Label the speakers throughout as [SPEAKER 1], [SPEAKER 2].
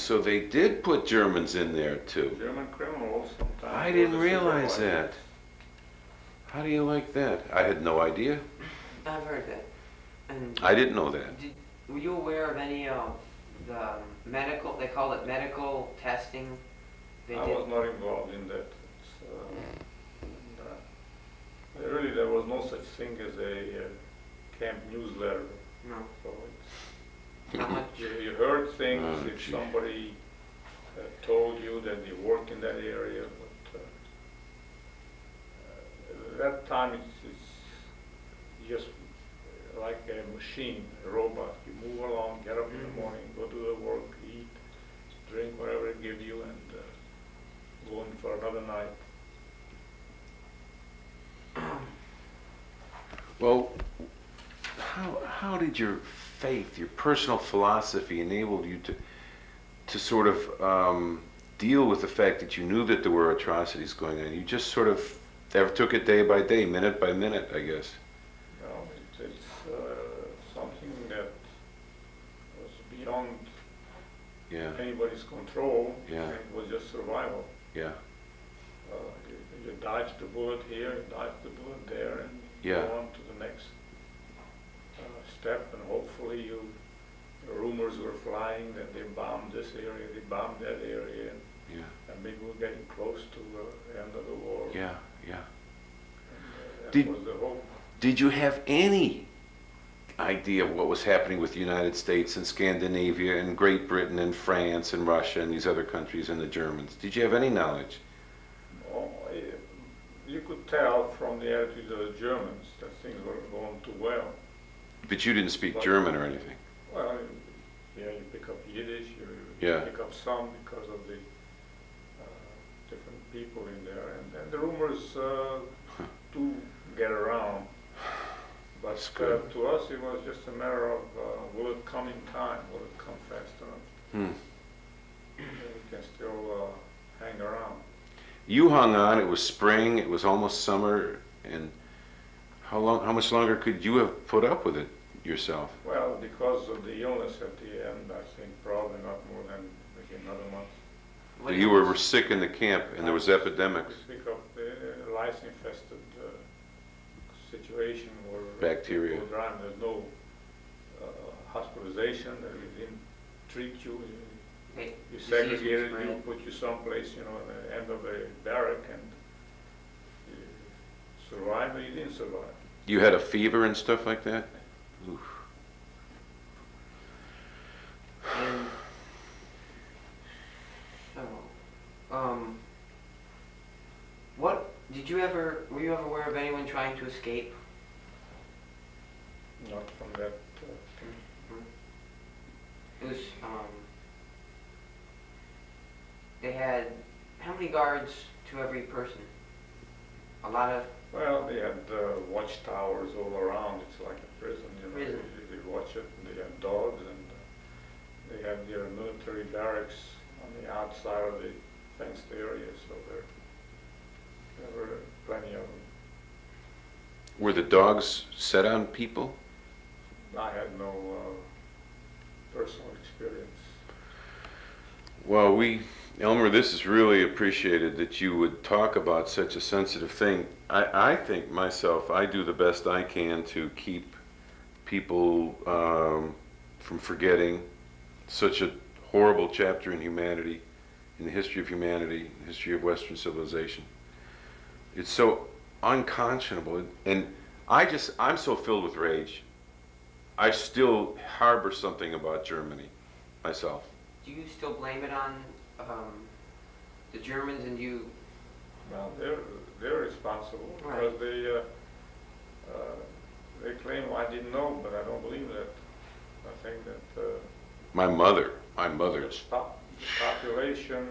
[SPEAKER 1] so they did put Germans in there too.
[SPEAKER 2] German criminals sometimes.
[SPEAKER 1] I didn't realize that. How do you like that? I had no idea.
[SPEAKER 3] I've heard that. And
[SPEAKER 1] I didn't know that.
[SPEAKER 3] were you aware of any of the medical, they call it medical testing?
[SPEAKER 2] I was not involved in that. Really, there was no such thing as a camp newsletter.
[SPEAKER 3] No.
[SPEAKER 2] So
[SPEAKER 3] Not much.
[SPEAKER 2] you heard things if somebody told you that they work in that area, but at that time it's just like a machine, a robot. You move along, get up in the morning, go do the work, eat, drink whatever they give you, and go in for another night.
[SPEAKER 1] Well, how did your faith, your personal philosophy enable you to sort of deal with the fact that you knew that there were atrocities going on? You just sort of took it day by day, minute by minute, I guess.
[SPEAKER 2] Well, it's something that was beyond anybody's control.
[SPEAKER 1] Yeah.
[SPEAKER 2] It was just survival.
[SPEAKER 1] Yeah.
[SPEAKER 2] You dodge the bullet here, you dodge the bullet there, and go on to the next step, and hopefully the rumors were flying that they bombed this area, they bombed that area, and maybe we're getting close to the end of the war.
[SPEAKER 1] Yeah, yeah.
[SPEAKER 2] And, that was the hope.
[SPEAKER 1] Did you have any idea of what was happening with the United States and Scandinavia and Great Britain and France and Russia and these other countries and the Germans? Did you have any knowledge?
[SPEAKER 2] Oh, you could tell from the attitude of the Germans that things weren't going too well.
[SPEAKER 1] But you didn't speak German or anything?
[SPEAKER 2] Well, yeah, you pick up Yiddish, you pick up some because of the different people in there, and the rumors do get around. But to us, it was just a matter of will it come in time? Will it come fast enough? We can still hang around.
[SPEAKER 1] You hung on. It was spring. It was almost summer. And how much longer could you have put up with it yourself?
[SPEAKER 2] Well, because of the illness at the end, I think probably not more than maybe another month.
[SPEAKER 1] So you were sick in the camp, and there was epidemics.
[SPEAKER 2] Because the lice-infested situation where
[SPEAKER 1] bacteria.
[SPEAKER 2] people die, there's no hospitalization. They didn't treat you. You segregated, you put you someplace, at the end of a barrack, and you survived or you didn't survive.
[SPEAKER 1] You had a fever and stuff like that? Oof.
[SPEAKER 3] And were you ever aware of anyone trying to escape?
[SPEAKER 2] Not from that.
[SPEAKER 3] It was, they had, how many guards to every person? A lot of?
[SPEAKER 2] Well, they had watchtowers all around. It's like a prison,
[SPEAKER 3] Prison.
[SPEAKER 2] They watch it, and they have dogs, and they have their military barracks on the outside of the fenced area, so there were plenty of them.
[SPEAKER 1] Were the dogs set on people?
[SPEAKER 2] I had no personal experience.
[SPEAKER 1] Well, Elmer, this is really appreciated that you would talk about such a sensitive thing. I think myself, I do the best I can to keep people from forgetting such a horrible chapter in humanity, in the history of humanity, the history of Western civilization. It's so unconscionable, and I'm so filled with rage. I still harbor something about Germany myself.
[SPEAKER 3] Do you still blame it on the Germans and you?
[SPEAKER 2] Well, they're responsible because they claim, well, I didn't know, but I don't believe that. I think that
[SPEAKER 1] my mother.
[SPEAKER 2] The population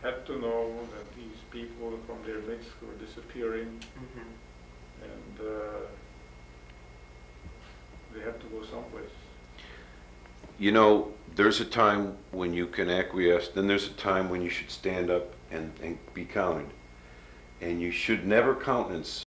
[SPEAKER 2] had to know that these people from their midst were disappearing, and they had to go someplace.
[SPEAKER 1] There's a time when you can acquiesce, then there's a time when you should stand up and be counted. And you should never countenance